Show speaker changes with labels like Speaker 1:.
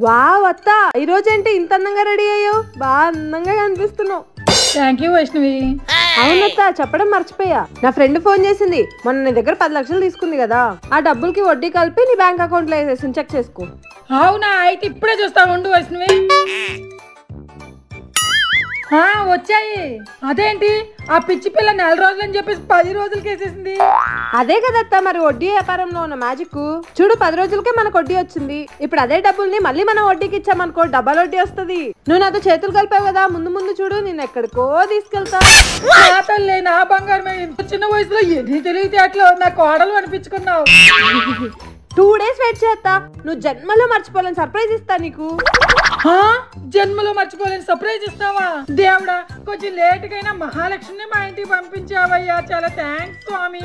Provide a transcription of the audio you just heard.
Speaker 1: Wow అత్త, ఈ రోజు ఏంటి ఇంత అందంగా రెడీ అయ్యో? బాగా అందంగా కనిపిస్తున్నావు.
Speaker 2: Thank you Vaishnavi.
Speaker 1: అవునత్త, చెప్పడం మర్చిపోయా. నా ఫ్రెండ్ ఫోన్ చేసింది. మొన్న నీ దగ్గర 10 లక్షలు తీసుకుంది కదా, ఆ డబ్బులకి వడ్డీ కలిపి నీ బ్యాంక్ అకౌంట్ లో వేసేసి చెక్ చేసుకో.
Speaker 2: అవునా, అయితే ఇప్పుడే చూస్తా ఉండు వైష్ణవి. వచ్చాయి. అదేంటి ఆ పిచ్చి పిల్ల 4 రోజులని చెప్పేసి 10 రోజులకి వేసేసింది.
Speaker 1: అదే కదత్తా మరి వడ్డీ వ్యాపారంలో ఉన్న మ్యాజిక్. చూడు, 10 రోజులకే మనకు వడ్డీ వచ్చింది. ఇప్పుడు అదే డబ్బుల్ని మళ్ళీ మనం వడ్డీకి ఇచ్చామనుకో, డబల్ వడ్డీ వస్తుంది. నువ్వు నాతో చేతులు కలిపావు కదా, ముందు ముందు చూడు నేను ఎక్కడికో తీసుకెళ్తా.
Speaker 2: నా తల్లి, నా బంగారమే, ఇంత చిన్న వయసులో ఎన్ని తెలివితే అట్లా నా కోడలు అనిపించుకున్నావు.
Speaker 1: 2 days వెయిట్ చేస్తా. నువ్వు జన్మలో మర్చిపోలేని సర్ప్రైజ్ ఇస్తా నీకు.
Speaker 2: జన్మలో మర్చిపోలేని సర్ప్రైజ్ ఇస్తావా? దేవుడా, కొంచెం లేట్ కైనా మహాలక్ష్మిని మా ఇంటికి పంపించావయ్యా. చాలా థ్యాంక్స్ స్వామి.